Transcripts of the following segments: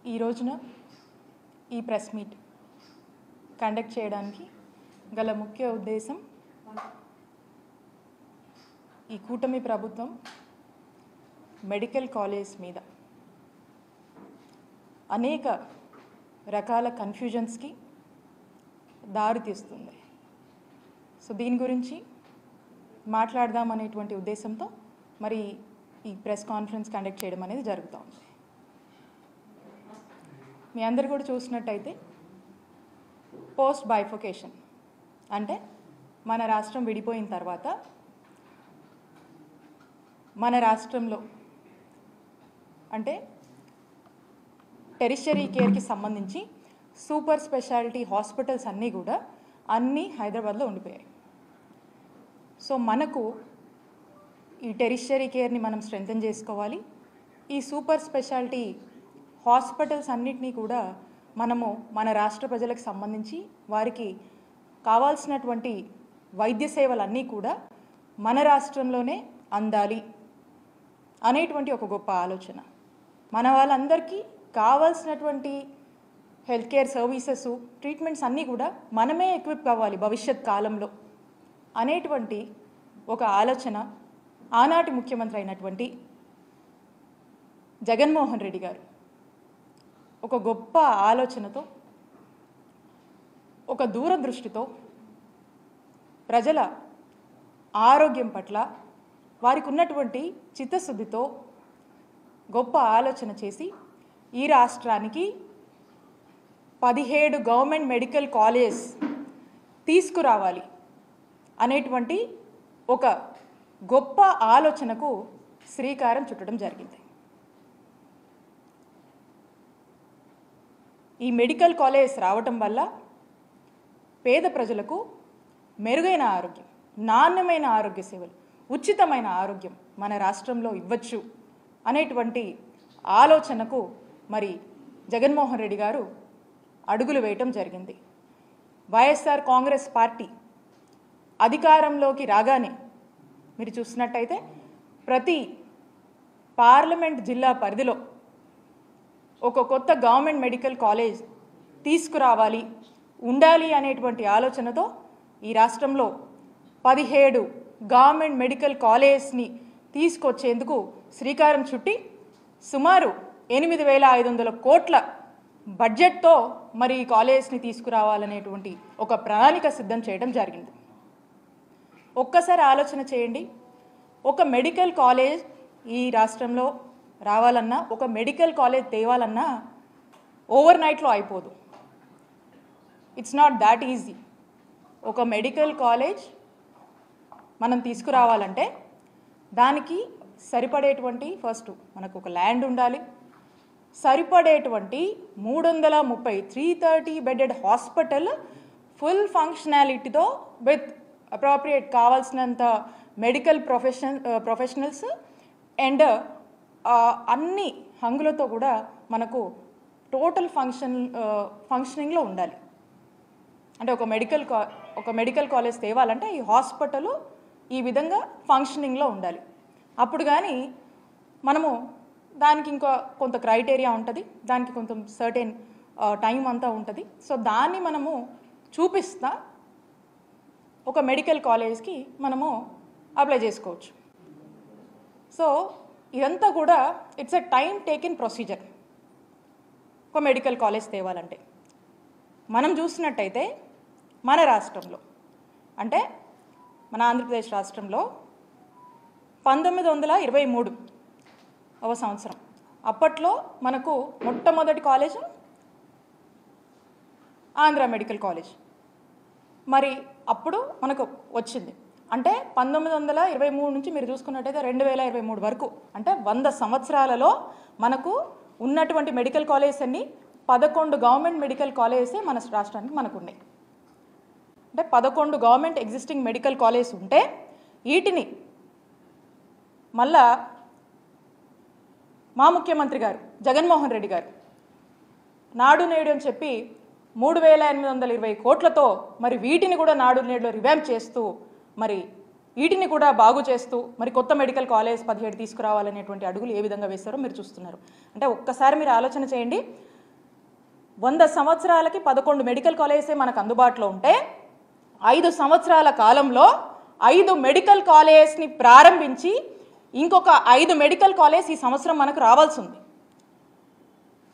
ఈ రోజున ఈ ప్రెస్ మీట్ కండక్ట్ చేయడానికి గల ముఖ్య ఉద్దేశం ఈ కూటమి ప్రభుత్వం మెడికల్ కాలేజ్ మీద అనేక రకాల కన్ఫ్యూజన్స్కి దారి తీస్తుంది. సో దీని గురించి మాట్లాడదాం అనేటువంటి ఉద్దేశంతో మరి ఈ ప్రెస్ కాన్ఫరెన్స్ కండక్ట్ చేయడం అనేది జరుగుతూ ఉంది. మీ అందరు కూడా చూసినట్టయితే పోస్ట్ బైఫోకేషన్ అంటే మన రాష్ట్రం విడిపోయిన తర్వాత మన రాష్ట్రంలో అంటే టెరిషరీ కేర్కి సంబంధించి సూపర్ స్పెషాలిటీ హాస్పిటల్స్ అన్నీ హైదరాబాద్లో ఉండిపోయాయి. సో మనకు ఈ టెరిషరీ కేర్ని మనం స్ట్రెంథెన్ చేసుకోవాలి. ఈ సూపర్ స్పెషాలిటీ హాస్పిటల్స్ అన్నిటినీ కూడా మనము మన రాష్ట్ర ప్రజలకు సంబంధించి వారికి కావాల్సినటువంటి వైద్య సేవలన్నీ కూడా మన రాష్ట్రంలోనే అందాలి అనేటువంటి ఒక గొప్ప ఆలోచన. మన వాళ్ళందరికీ కావాల్సినటువంటి హెల్త్ కేర్ సర్వీసెస్ ట్రీట్మెంట్స్ అన్నీ కూడా మనమే ఎక్విప్ కావాలి భవిష్యత్ కాలంలో అనేటువంటి ఒక ఆలోచన ఆనాటి ముఖ్యమంత్రి అయినటువంటి జగన్మోహన్ రెడ్డి గారు ఒక గొప్ప ఆలోచనతో ఒక దూరదృష్టితో ప్రజల ఆరోగ్యం పట్ల వారికి ఉన్నటువంటి చిత్తశుద్ధితో గొప్ప ఆలోచన చేసి ఈ రాష్ట్రానికి 17 గవర్నమెంట్ మెడికల్ కాలేజ్ తీసుకురావాలి అనేటువంటి ఒక గొప్ప ఆలోచనకు శ్రీకారం చుట్టడం జరిగింది. ఈ మెడికల్ కాలేజ్ రావటం వల్ల పేద ప్రజలకు మెరుగైన ఆరోగ్యం, నాణ్యమైన ఆరోగ్య సేవలు, ఉచితమైన ఆరోగ్యం మన రాష్ట్రంలో ఇవ్వచ్చు అనేటువంటి ఆలోచనకు మరి జగన్మోహన్ రెడ్డి గారు అడుగులు వేయటం జరిగింది. వైఎస్ఆర్ కాంగ్రెస్ పార్టీ అధికారంలోకి రాగానే మీరు చూసినట్టయితే ప్రతి పార్లమెంట్ జిల్లా పరిధిలో ఒక కొత్త గవర్నమెంట్ మెడికల్ కాలేజ్ తీసుకురావాలి ఉండాలి అనేటువంటి ఆలోచనతో ఈ రాష్ట్రంలో 17 గవర్నమెంట్ మెడికల్ కాలేజ్ని తీసుకొచ్చేందుకు శ్రీకారం చుట్టి సుమారు 8,500 కోట్ల బడ్జెట్తో మరి ఈ కాలేజ్ని తీసుకురావాలనేటువంటి ఒక ప్రణాళిక సిద్ధం చేయడం జరిగింది. ఒక్కసారి ఆలోచన చేయండి, ఒక మెడికల్ కాలేజ్ ఈ రాష్ట్రంలో రావాలన్నా, ఒక మెడికల్ కాలేజ్ తేవాలన్నా ఓవర్ నైట్లో అయిపోదు. It's not that easy. ఒక మెడికల్ కాలేజ్ మనం తీసుకురావాలంటే దానికి సరిపడేటువంటి ఫస్ట్ మనకు ఒక ల్యాండ్ ఉండాలి, సరిపడేటువంటి 330 బెడెడ్ హాస్పిటల్ ఫుల్ ఫంక్షనాలిటీతో విత్ అప్రోప్రియేట్ కావాల్సినంత మెడికల్ ప్రొఫెషనల్స్ అండ్ అన్ని హంగులతో కూడా మనకు టోటల్ ఫంక్షనింగ్లో ఉండాలి. అంటే ఒక మెడికల్ కాలేజ్ తేవాలంటే ఈ హాస్పిటల్ ఈ విధంగా ఫంక్షనింగ్లో ఉండాలి. అప్పుడు కానీ మనము దానికి ఇంకా కొంత క్రైటీరియా ఉంటుంది, దానికి కొంత సర్టెన్ టైం అంతా ఉంటుంది. సో దాన్ని మనము చూపిస్తా ఒక మెడికల్ కాలేజ్కి మనము అప్లై చేసుకోవచ్చు. సో ఇదంతా కూడా it's a time taken procedure. ఒక మెడికల్ కాలేజ్ తేవాలంటే మనం చూసినట్టయితే మన రాష్ట్రంలో అంటే మన ఆంధ్రప్రదేశ్ రాష్ట్రంలో 1923 సంవత్సరం అప్పట్లో మనకు మొట్టమొదటి కాలేజ్ ఆంధ్ర మెడికల్ కాలేజ్ మరి అప్పుడు మనకు వచ్చింది. అంటే 1923 నుంచి మీరు చూసుకున్నట్టయితే 2023 వరకు అంటే 100 సంవత్సరాలలో మనకు ఉన్నటువంటి మెడికల్ కాలేజెస్ అన్ని 11 గవర్నమెంట్ మెడికల్ కాలేజెసే మన రాష్ట్రానికి మనకు ఉన్నాయి. అంటే 11 గవర్నమెంట్ ఎగ్జిస్టింగ్ మెడికల్ కాలేజ్ ఉంటే వీటిని మళ్ళా మా ముఖ్యమంత్రి గారు జగన్మోహన్ రెడ్డి గారు నాడు నేడు అని చెప్పి 3,820 కోట్లతో మరి వీటిని కూడా నాడు నేడులో రివాంప్ చేస్తూ మరి వీటిని కూడా బాగు చేస్తూ మరి కొత్త మెడికల్ కాలేజ్ 17 తీసుకురావాలనేటువంటి అడుగులు ఏ విధంగా వేస్తారో మీరు చూస్తున్నారు. అంటే ఒక్కసారి మీరు ఆలోచన చేయండి, 100 సంవత్సరాలకి 11 మెడికల్ కాలేజెసే మనకు అందుబాటులో ఉంటే 5 సంవత్సరాల కాలంలో 5 మెడికల్ కాలేజెస్ని ప్రారంభించి ఇంకొక 5 మెడికల్ కాలేజ్ ఈ సంవత్సరం మనకు రావాల్సి ఉంది.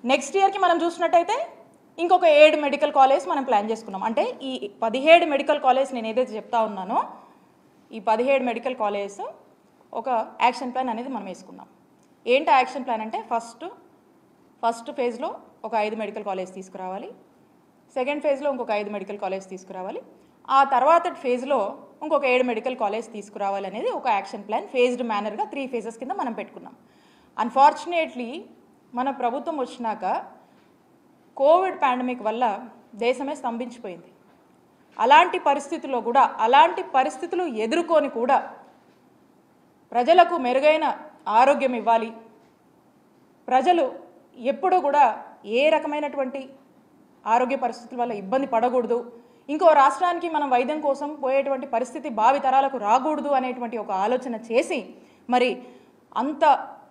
నెక్స్ట్ ఇయర్కి మనం చూసినట్టయితే ఇంకొక 7 మెడికల్ కాలేజ్ మనం ప్లాన్ చేసుకున్నాం. అంటే ఈ 17 మెడికల్ కాలేజ్ నేను ఏదైతే చెప్తా ఉన్నానో ఈ 17 మెడికల్ కాలేజ్ ఒక యాక్షన్ ప్లాన్ అనేది మనం వేసుకున్నాం. ఏంటి యాక్షన్ ప్లాన్ అంటే ఫస్ట్ ఫేజ్లో ఒక 5 మెడికల్ కాలేజ్ తీసుకురావాలి, సెకండ్ ఫేజ్లో ఇంకొక 5 మెడికల్ కాలేజ్ తీసుకురావాలి, ఆ తర్వాత ఫేజ్లో ఇంకొక 7 మెడికల్ కాలేజ్ తీసుకురావాలి అనేది ఒక యాక్షన్ ప్లాన్ ఫేజ్డ్ మేనర్గా 3 ఫేజెస్ కింద మనం పెట్టుకున్నాం. అన్ఫార్చునేట్లీ మన ప్రభుత్వం వచ్చినాక కోవిడ్ పాండమిక్ వల్ల దేశమే స్తంభించిపోయింది. అలాంటి పరిస్థితుల్లో కూడా అలాంటి పరిస్థితులు ఎదుర్కొని కూడా ప్రజలకు మెరుగైన ఆరోగ్యం ఇవ్వాలి, ప్రజలు ఎప్పుడూ కూడా ఏ రకమైనటువంటి ఆరోగ్య పరిస్థితుల వల్ల ఇబ్బంది పడకూడదు, ఇంకో రాష్ట్రానికి మనం వైద్యం కోసం పోయేటువంటి పరిస్థితి భావి తరాలకు రాకూడదు అనేటువంటి ఒక ఆలోచన చేసి మరి అంత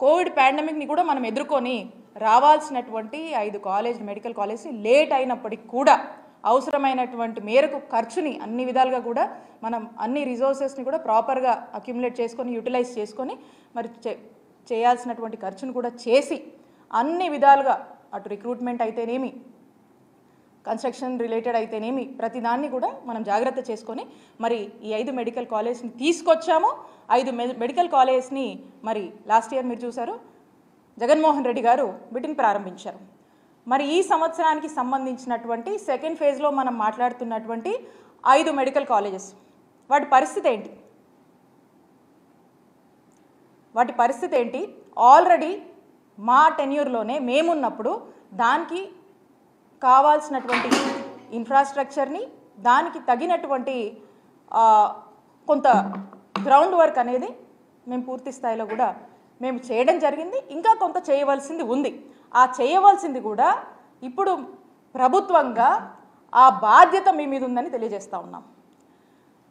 కోవిడ్ పాండమిక్ని కూడా మనం ఎదుర్కొని రావాల్సినటువంటి 5 మెడికల్ కాలేజ్ లేట్ అయినప్పటికీ కూడా అవసరమైనటువంటి మేరకు ఖర్చుని అన్ని విధాలుగా కూడా మనం అన్ని రిసోర్సెస్ని కూడా ప్రాపర్గా అక్యుములేట్ చేసుకొని యూటిలైజ్ చేసుకొని మరి చేయాల్సినటువంటి ఖర్చును కూడా చేసి అన్ని విధాలుగా అటు రిక్రూట్మెంట్ అయితేనేమి కన్స్ట్రక్షన్ రిలేటెడ్ అయితేనేమి ప్రతిదాన్ని కూడా మనం జాగ్రత్త చేసుకొని మరి ఈ 5 మెడికల్ కాలేజ్ని తీసుకొచ్చాము. 5 మెడికల్ కాలేజ్ని మరి లాస్ట్ ఇయర్ మీరు చూశారు, జగన్మోహన్ రెడ్డి గారు వీటిని ప్రారంభించారు. మరి ఈ సంవత్సరానికి సంబంధించినటువంటి సెకండ్ ఫేజ్లో మనం మాట్లాడుతున్నటువంటి 5 మెడికల్ కాలేజెస్ వాటి పరిస్థితి ఏంటి? ఆల్రెడీ మా టెన్యూర్లోనే మేమున్నప్పుడు దానికి కావాల్సినటువంటి ఇన్ఫ్రాస్ట్రక్చర్ని దానికి తగినటువంటి కొంత గ్రౌండ్ వర్క్ అనేది మేము పూర్తి స్థాయిలో కూడా మేము చేయడం జరిగింది. ఇంకా కొంత చేయవలసింది ఉంది. ఆ చేయవలసింది కూడా ఇప్పుడు ప్రభుత్వంగా ఆ బాధ్యత మీ మీద ఉందని తెలియజేస్తూ ఉన్నాం.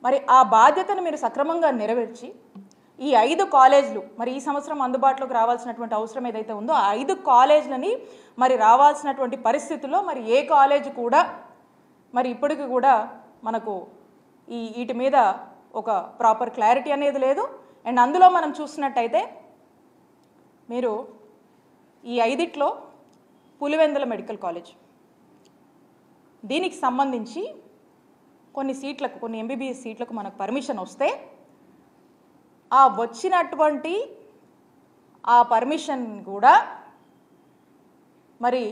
మరి ఆ బాధ్యతను మీరు సక్రమంగా నెరవేర్చి ఈ 5 కాలేజీలు మరి ఈ సంవత్సరం అందుబాటులోకి రావాల్సినటువంటి అవసరం ఏదైతే ఉందో ఆ 5 కాలేజీలని మరి రావాల్సినటువంటి పరిస్థితుల్లో మరి ఏ కాలేజ్ కూడా మరి ఇప్పటికి కూడా మనకు వీటి మీద ఒక ప్రాపర్ క్లారిటీ అనేది లేదు. అండ్ అందులో మనం చూసినట్టయితే మీరు ఈ 5లో పులివెందుల మెడికల్ కాలేజ్ దీనికి సంబంధించి కొన్ని ఎంబీబీఎస్ సీట్లకు మనకు పర్మిషన్ వస్తే ఆ వచ్చినటువంటి ఆ పర్మిషన్ కూడా మరి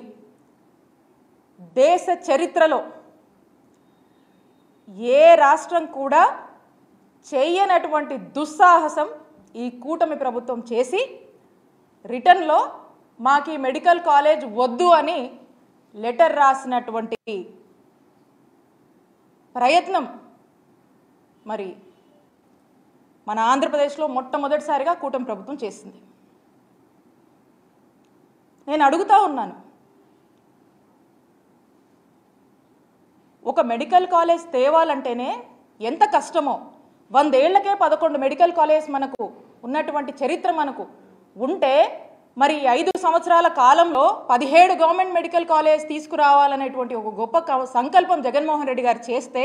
దేశ చరిత్రలో ఏ రాష్ట్రం కూడా చేయనటువంటి దుస్సాహసం ఈ కూటమి ప్రభుత్వం చేసి రిటర్న్లో మాకు ఈ మెడికల్ కాలేజ్ వద్దు అని లెటర్ రాసినటువంటి ప్రయత్నం మరి మన ఆంధ్రప్రదేశ్లో మొట్టమొదటిసారిగా కూటమి ప్రభుత్వం చేసింది. నేను అడుగుతా ఉన్నాను, ఒక మెడికల్ కాలేజ్ తేవాలంటేనే ఎంత కష్టమో, 100 ఏళ్లకే 11 మెడికల్ కాలేజ్ మనకు ఉన్నటువంటి చరిత్ర మనకు ఉంటే మరి 5 సంవత్సరాల కాలంలో 17 గవర్నమెంట్ మెడికల్ కాలేజ్ తీసుకురావాలనేటువంటి ఒక గొప్ప సంకల్పం జగన్మోహన్ రెడ్డి గారు చేస్తే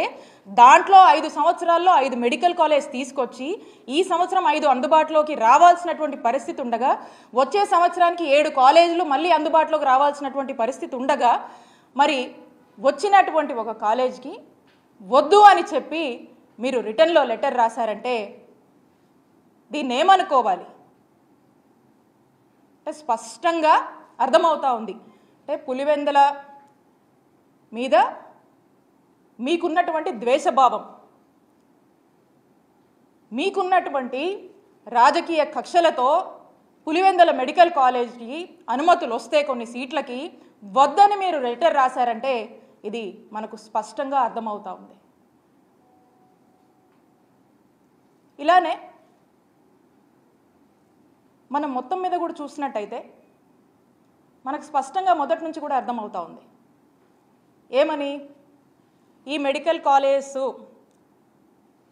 దాంట్లో 5 సంవత్సరాల్లో 5 మెడికల్ కాలేజ్ తీసుకొచ్చి ఈ సంవత్సరం 5 అందుబాటులోకి రావాల్సినటువంటి పరిస్థితి ఉండగా వచ్చే సంవత్సరానికి 7 కాలేజీలు మళ్ళీ అందుబాటులోకి రావాల్సినటువంటి పరిస్థితి ఉండగా మరి వచ్చినటువంటి ఒక కాలేజ్కి వద్దు అని చెప్పి మీరు రిటర్న్లో లెటర్ రాశారంటే దీన్ని ఏమనుకోవాలి? స్పష్టంగా అర్థమవుతా ఉంది. అంటే పులివెందుల మీద మీకున్నటువంటి ద్వేషభావం, మీకున్నటువంటి రాజకీయ కక్షలతో పులివెందుల మెడికల్ కాలేజ్కి అనుమతులు వస్తే కొన్ని సీట్లకి వద్దని మీరు లెటర్ రాశారంటే ఇది మనకు స్పష్టంగా అర్థమవుతా ఉంది. ఇలానే మనం మొత్తం మీద కూడా చూసినట్టయితే మనకు స్పష్టంగా మొదటి నుంచి కూడా అర్థమవుతా ఉంది. ఏమని? ఈ మెడికల్ కాలేజ్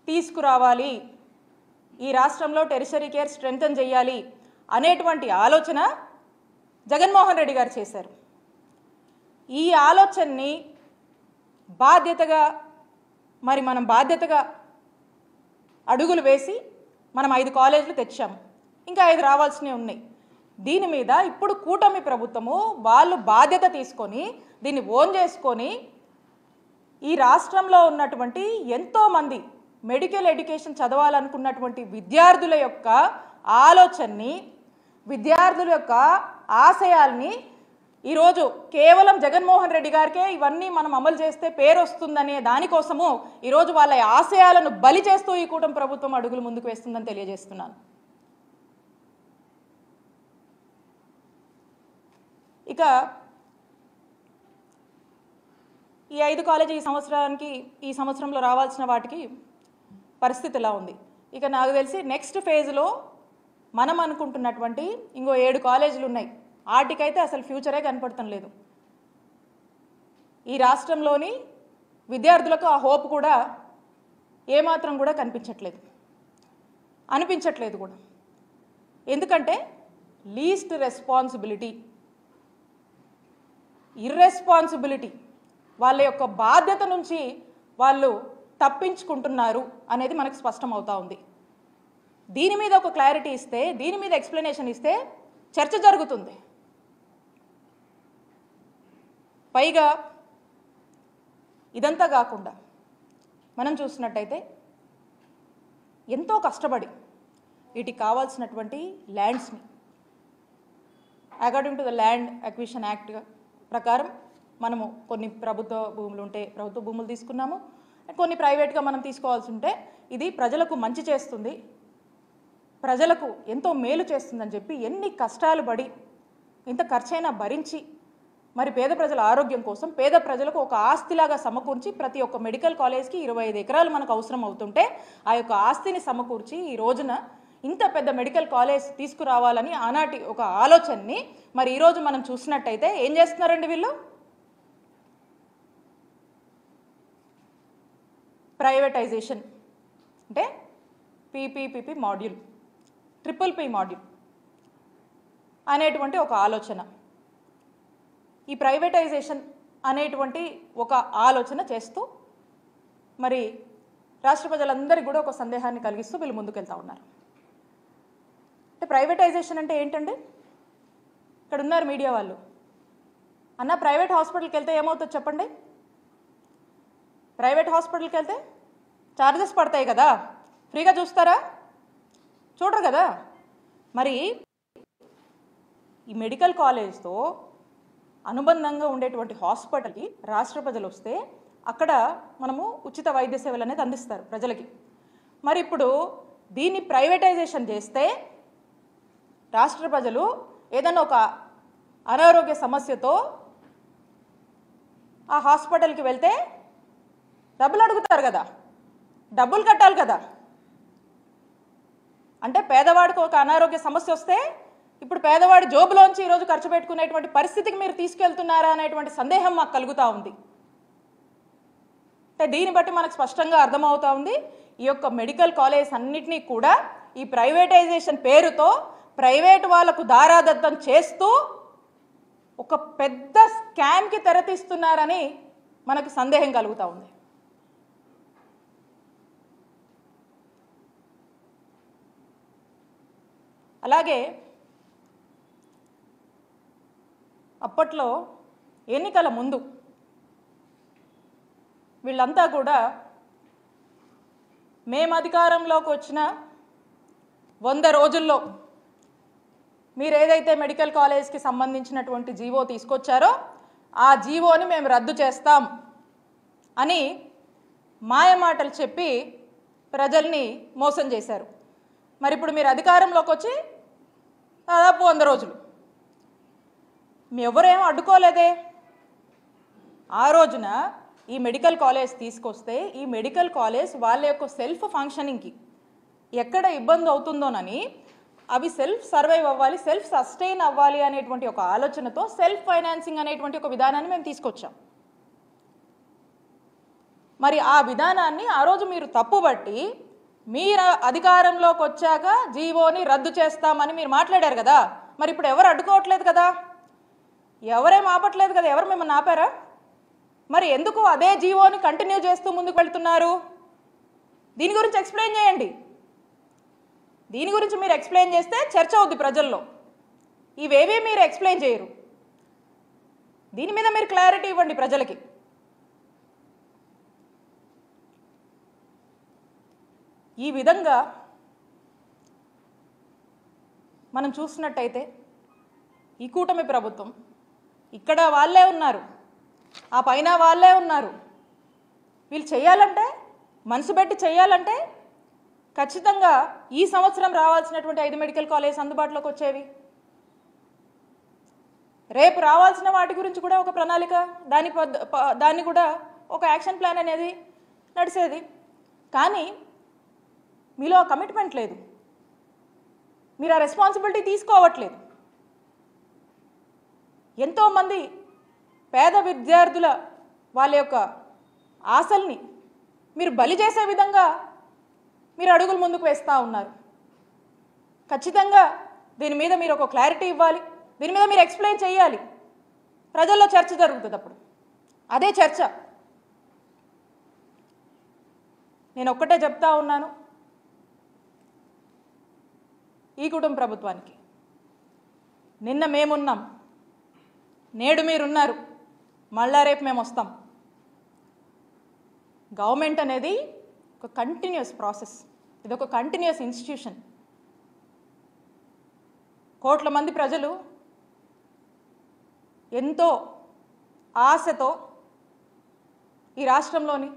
తీసుకురావాలి, ఈ రాష్ట్రంలో టెరిషరీ కేర్ స్ట్రెంగ్తన్ చేయాలి అనేటువంటి ఆలోచన జగన్మోహన్ రెడ్డి గారు చేశారు. ఈ ఆలోచనని బాధ్యతగా మనం బాధ్యతగా అడుగులు వేసి మనం 5 కాలేజీలు తెచ్చాము, ఇంకా 5 రావాల్సినవి ఉన్నాయి. దీని మీద ఇప్పుడు కూటమి ప్రభుత్వము వాళ్ళు బాధ్యత తీసుకొని దీన్ని ఓన్ చేసుకొని ఈ రాష్ట్రంలో ఉన్నటువంటి ఎంతోమంది మెడికల్ ఎడ్యుకేషన్ చదవాలనుకున్నటువంటి విద్యార్థుల యొక్క ఆలోచనని, విద్యార్థుల యొక్క ఆశయాల్ని ఈరోజు కేవలం జగన్మోహన్ రెడ్డి గారికే ఇవన్నీ మనం అమలు చేస్తే పేరు వస్తుందనే దానికోసము ఈరోజు వాళ్ళ ఆశయాలను బలి చేస్తూ ఈ కూటమి ప్రభుత్వం అడుగులు ముందుకు వేస్తుందని తెలియజేస్తున్నాను. ఇక ఈ 5 కాలేజీ ఈ సంవత్సరంలో రావాల్సిన వాటికి పరిస్థితి ఎలా ఉంది? ఇక నాకు తెలిసి నెక్స్ట్ ఫేజ్లో మనం అనుకుంటున్నటువంటి ఇంకో 7 కాలేజీలు ఉన్నాయి. వాటికైతే అసలు ఫ్యూచరే కనపడటం లేదు. ఈ రాష్ట్రంలోని విద్యార్థులకు ఆ హోప్ కూడా ఏమాత్రం కూడా అనిపించట్లేదు కూడా. ఎందుకంటే లీస్ట్ రెస్పాన్సిబిలిటీ, ఇర్రెస్పాన్సిబిలిటీ, వాళ్ళ యొక్క బాధ్యత నుంచి వాళ్ళు తప్పించుకుంటున్నారు అనేది మనకు స్పష్టం అవుతా ఉంది. దీని మీద ఒక క్లారిటీ ఇస్తే, దీని మీద ఎక్స్ప్లెనేషన్ ఇస్తే చర్చ జరుగుతుంది. పైగా ఇదంతా కాకుండా మనం చూసినట్టయితే ఎంతో కష్టపడి వీటికి కావాల్సినటువంటి ల్యాండ్స్ని according to the land acquisition act ప్రకారం మనము కొన్ని ప్రభుత్వ భూములు ఉంటే ప్రభుత్వ భూములు తీసుకున్నాము, కొన్ని ప్రైవేట్గా మనం తీసుకోవాల్సి ఉంటే ఇది ప్రజలకు మంచి చేస్తుంది, ప్రజలకు ఎంతో మేలు చేస్తుందని చెప్పి ఎన్ని కష్టాలు పడి ఇంత ఖర్చైనా భరించి మరి పేద ప్రజల ఆరోగ్యం కోసం పేద ప్రజలకు ఒక ఆస్తిలాగా సమకూర్చి ప్రతి ఒక్క మెడికల్ కాలేజ్కి 25 ఎకరాలు మనకు అవసరం అవుతుంటే ఆ యొక్క ఆస్తిని సమకూర్చి ఈ రోజున ఇంత పెద్ద మెడికల్ కాలేజ్ తీసుకురావాలని ఆనాటి ఒక ఆలోచనని మరి ఈరోజు మనం చూసినట్టయితే ఏం చేస్తున్నారండి వీళ్ళు? ప్రైవేటైజేషన్ అంటే పీపీపీ మాడ్యూల్, ట్రిపుల్ మాడ్యూల్ అనేటువంటి ఒక ఆలోచన, ఈ ప్రైవేటైజేషన్ అనేటువంటి ఒక ఆలోచన చేస్తూ మరి రాష్ట్ర ప్రజలందరికీ కూడా ఒక సందేహాన్ని కలిగిస్తూ వీళ్ళు ముందుకెళ్తా ఉన్నారు. అంటే ప్రైవేటైజేషన్ అంటే ఏంటండి? ఇక్కడ ఉన్నారు మీడియా వాళ్ళు, అన్న ప్రైవేట్ హాస్పిటల్కి వెళ్తే ఏమవుతుంది చెప్పండి? ప్రైవేట్ హాస్పిటల్కి వెళ్తే ఛార్జెస్ పడతాయి కదా, ఫ్రీగా చూస్తారా? చూడరు కదా. మరి ఈ మెడికల్ కాలేజ్తో అనుబంధంగా ఉండేటువంటి హాస్పిటల్కి రాష్ట్ర ప్రజలు వస్తే అక్కడ మనము ఉచిత వైద్య సేవలు అనేది అందిస్తారు ప్రజలకి. మరి ఇప్పుడు దీన్ని ప్రైవేటైజేషన్ చేస్తే రాష్ట్ర ప్రజలు ఏదైనా ఒక అనారోగ్య సమస్యతో ఆ హాస్పిటల్కి వెళ్తే డబ్బులు అడుగుతారు కదా, డబ్బులు కట్టాలి కదా. అంటే పేదవాడికి ఒక అనారోగ్య సమస్య వస్తే ఇప్పుడు పేదవాడి జోబులోంచి ఈరోజు ఖర్చు పెట్టుకునేటువంటి పరిస్థితికి మీరు తీసుకెళ్తున్నారా అనేటువంటి సందేహం మాకు కలుగుతూ ఉంది. అంటే దీన్ని బట్టి మనకు స్పష్టంగా అర్థమవుతా ఉంది ఈ యొక్క మెడికల్ కాలేజ్ అన్నిటినీ కూడా ఈ ప్రైవేటైజేషన్ పేరుతో ప్రైవేట్ వాళ్లకు దారాదత్తం చేస్తూ ఒక పెద్ద స్కామ్కి తెరతీస్తున్నారని మనకు సందేహం కలుగుతూ ఉంది. అలాగే అప్పట్లో ఎన్నికల ముందు వీళ్ళంతా కూడా మేము అధికారంలోకి వచ్చిన 100 రోజుల్లో మీరు ఏదైతే మెడికల్ కాలేజ్కి సంబంధించినటువంటి జీవో తీసుకొచ్చారో ఆ జీవోని మేము రద్దు చేస్తాం అని మాయమాటలు చెప్పి ప్రజల్ని మోసం చేశారు. మరి ఇప్పుడు మీరు అధికారంలోకి వచ్చి దాదాపు 100 రోజులు ఎవరేమో అడ్డుకోలేదే. ఆ రోజున ఈ మెడికల్ కాలేజ్ తీసుకొస్తే ఈ మెడికల్ కాలేజ్ వాళ్ళ యొక్క సెల్ఫ్ ఫంక్షనింగ్కి ఎక్కడ ఇబ్బంది అవుతుందోనని అవి సెల్ఫ్ సర్వైవ్ అవ్వాలి, సెల్ఫ్ సస్టైన్ అవ్వాలి అనేటువంటి ఒక ఆలోచనతో సెల్ఫ్ ఫైనాన్సింగ్ అనేటువంటి ఒక విధానాన్ని మేము తీసుకొచ్చాం. మరి ఆ విధానాన్ని ఆ రోజు మీరు తప్పుబట్టి మీరు అధికారంలోకి వచ్చాక జీవోని రద్దు చేస్తామని మీరు మాట్లాడారు కదా, మరి ఇప్పుడు ఎవరు అడ్డుకోవట్లేదు కదా, ఎవరేం ఆపట్లేదు కదా, ఎవరు మిమ్మల్ని ఆపారా? మరి ఎందుకు అదే జీవోని కంటిన్యూ చేస్తూ ముందుకు వెళ్తున్నారు? దీని గురించి ఎక్స్ప్లెయిన్ చేయండి. దీని గురించి మీరు ఎక్స్ప్లెయిన్ చేస్తే చర్చ అవుద్ది ప్రజల్లో. ఇవేవీ మీరు ఎక్స్ప్లెయిన్ చేయరు. దీని మీద మీరు క్లారిటీ ఇవ్వండి ప్రజలకి. ఈ విధంగా మనం చూసినట్టయితే ఈ కూటమి ప్రభుత్వం ఇక్కడ వాళ్ళే ఉన్నారు, ఆ పైన వాళ్ళే ఉన్నారు. వీళ్ళు చేయాలంటే, మనసు పెట్టి చేయాలంటే ఖచ్చితంగా ఈ సంవత్సరం రావాల్సినటువంటి 5 మెడికల్ కాలేజ్ అందుబాటులోకి వచ్చేవి. రేపు రావాల్సిన వాటి గురించి కూడా ఒక ప్రణాళిక, దాన్ని కూడా ఒక యాక్షన్ ప్లాన్ అనేది నడిచేది. కానీ మీలో ఆ కమిట్మెంట్ లేదు, మీరు ఆ రెస్పాన్సిబిలిటీ తీసుకోవట్లేదు. ఎంతోమంది పేద విద్యార్థుల వాళ్ళ యొక్క ఆశల్ని మీరు బలి చేసే విధంగా మీరు అడుగులు ముందుకు వేస్తూ ఉన్నారు. ఖచ్చితంగా దీని మీద మీరు ఒక క్లారిటీ ఇవ్వాలి, దీని మీద మీరు ఎక్స్ప్లెయిన్ చేయాలి. ప్రజల్లో చర్చ జరుగుతుంది. అప్పుడు అదే చర్చ. నేను ఒక్కటే చెప్తా ఉన్నాను ఈ కుటుంబ ప్రభుత్వానికి, నిన్న మేమున్నాం, నేడు మీరున్నారు, మళ్ళా రేపు మేము వస్తాం. గవర్నమెంట్ అనేది ఒక కంటిన్యూస్ ప్రాసెస్, ఇది ఒక కంటిన్యూస్ ఇన్స్టిట్యూషన్. కోట్ల మంది ప్రజలు ఎంతో ఆశతో ఈ రాష్ట్రంలోని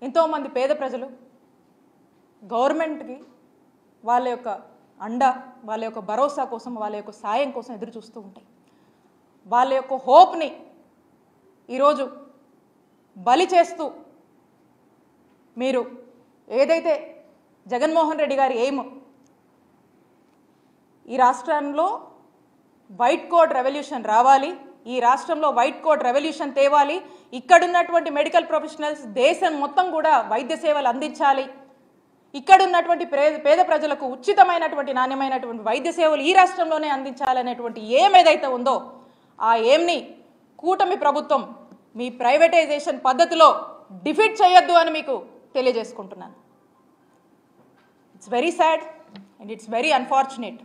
ఎంతోమంది పేద ప్రజలు గవర్నమెంట్కి వాళ్ళ యొక్క అండ, వాళ్ళ యొక్క భరోసా కోసం, వాళ్ళ యొక్క సాయం కోసం ఎదురు చూస్తూ ఉంటాయి. వాళ్ళ యొక్క హోప్ని ఈరోజు బలి చేస్తూ మీరు ఏదైతే జగన్మోహన్ రెడ్డి గారి ఎయిమ్, ఈ రాష్ట్రంలో వైట్ కోట్ రెవల్యూషన్ రావాలి, ఈ రాష్ట్రంలో వైట్ కోట్ రెవల్యూషన్ తేవాలి, ఇక్కడున్నటువంటి మెడికల్ ప్రొఫెషనల్స్ దేశం మొత్తం కూడా వైద్య సేవలు అందించాలి, ఇక్కడున్నటువంటి పేద ప్రజలకు ఉచితమైనటువంటి నాణ్యమైనటువంటి వైద్య సేవలు ఈ రాష్ట్రంలోనే అందించాలనేటువంటి ఎయిమ్ ఏదైతే ఉందో ఆ ఎయిమ్ని కూటమి ప్రభుత్వం మీ ప్రైవేటైజేషన్ పద్ధతిలో డిఫీట్ చేయొద్దు అని మీకు తెలియజేసుకుంటున్నాను. It's very sad and it's very unfortunate.